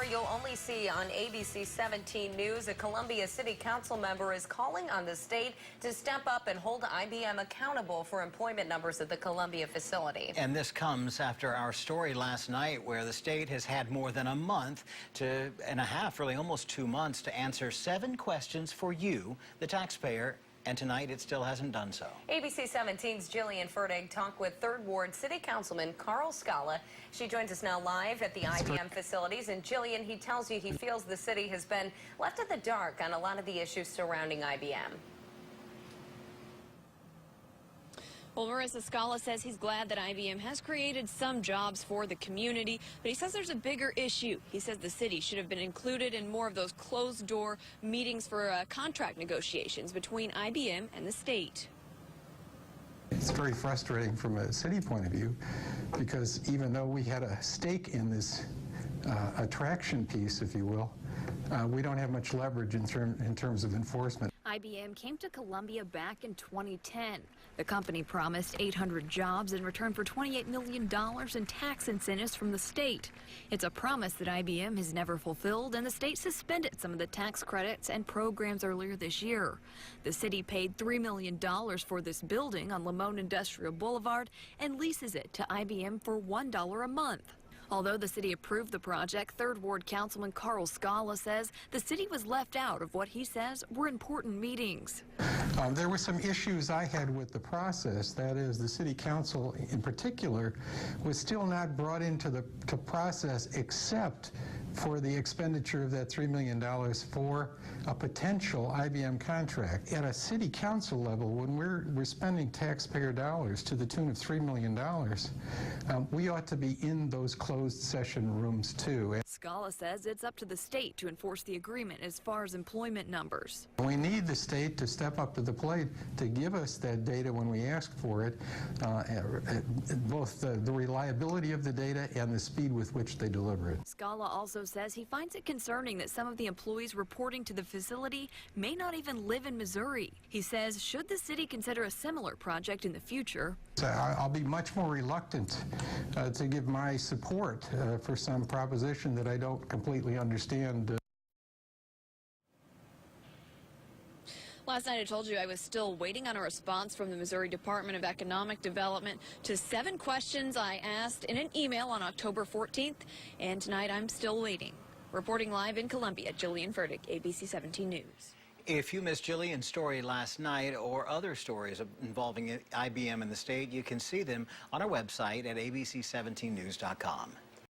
story you'll only see on ABC 17 News. A Columbia City Council member is calling on the state to step up and hold IBM accountable for employment numbers at the Columbia facility. And this comes after our story last night where the state has had more than a month and a half, really almost 2 months, to answer 7 questions for you, the taxpayer. And tonight, it still hasn't done so. ABC 17's Jillian Fertig talked with 3rd Ward City Councilman Carl Scala. She joins us now live at the IBM facilities. And Jillian, he tells you he feels the city has been left in the dark on a lot of the issues surrounding IBM. Well, Marissa, Scala says he's glad that IBM has created some jobs for the community, but he says there's a bigger issue. He says the city should have been included in more of those closed-door meetings for contract negotiations between IBM and the state. It's very frustrating from a city point of view because even though we had a stake in this attraction piece, if you will, we don't have much leverage in terms of enforcement. IBM came to Columbia back in 2010. The company promised 800 jobs in return for $28 million in tax incentives from the state. It's a promise that IBM has never fulfilled, and the state suspended some of the tax credits and programs earlier this year. The city paid $3 million for this building on Lamone Industrial Boulevard and leases it to IBM for $1 a month. Although the city approved the project, 3rd Ward Councilman Carl Scala says the city was left out of what he says were important meetings. There were some issues I had with the process. That is, the city council in particular was still not brought into the process except for the expenditure of that $3 million for a potential IBM contract. At a city council level, when we're spending taxpayer dollars to the tune of $3 million, we ought to be in those closed session rooms too. Scala says it's up to the state to enforce the agreement as far as employment numbers. We need the state to step up to the plate to give us that data when we ask for it, both the reliability of the data and the speed with which they deliver it. Scala also says he finds it concerning that some of the employees reporting to the facility may not even live in Missouri. He says should the city consider a similar project in the future, I'll be much more reluctant to give my support for some proposition that I don't completely understand. Last night I told you I was still waiting on a response from the Missouri Department of Economic Development to 7 questions I asked in an email on October 14th, and tonight I'm still waiting. Reporting live in Columbia, Jillian Fertig, ABC 17 News. If you missed Jillian's story last night or other stories involving IBM in the state, you can see them on our website at abc17news.com.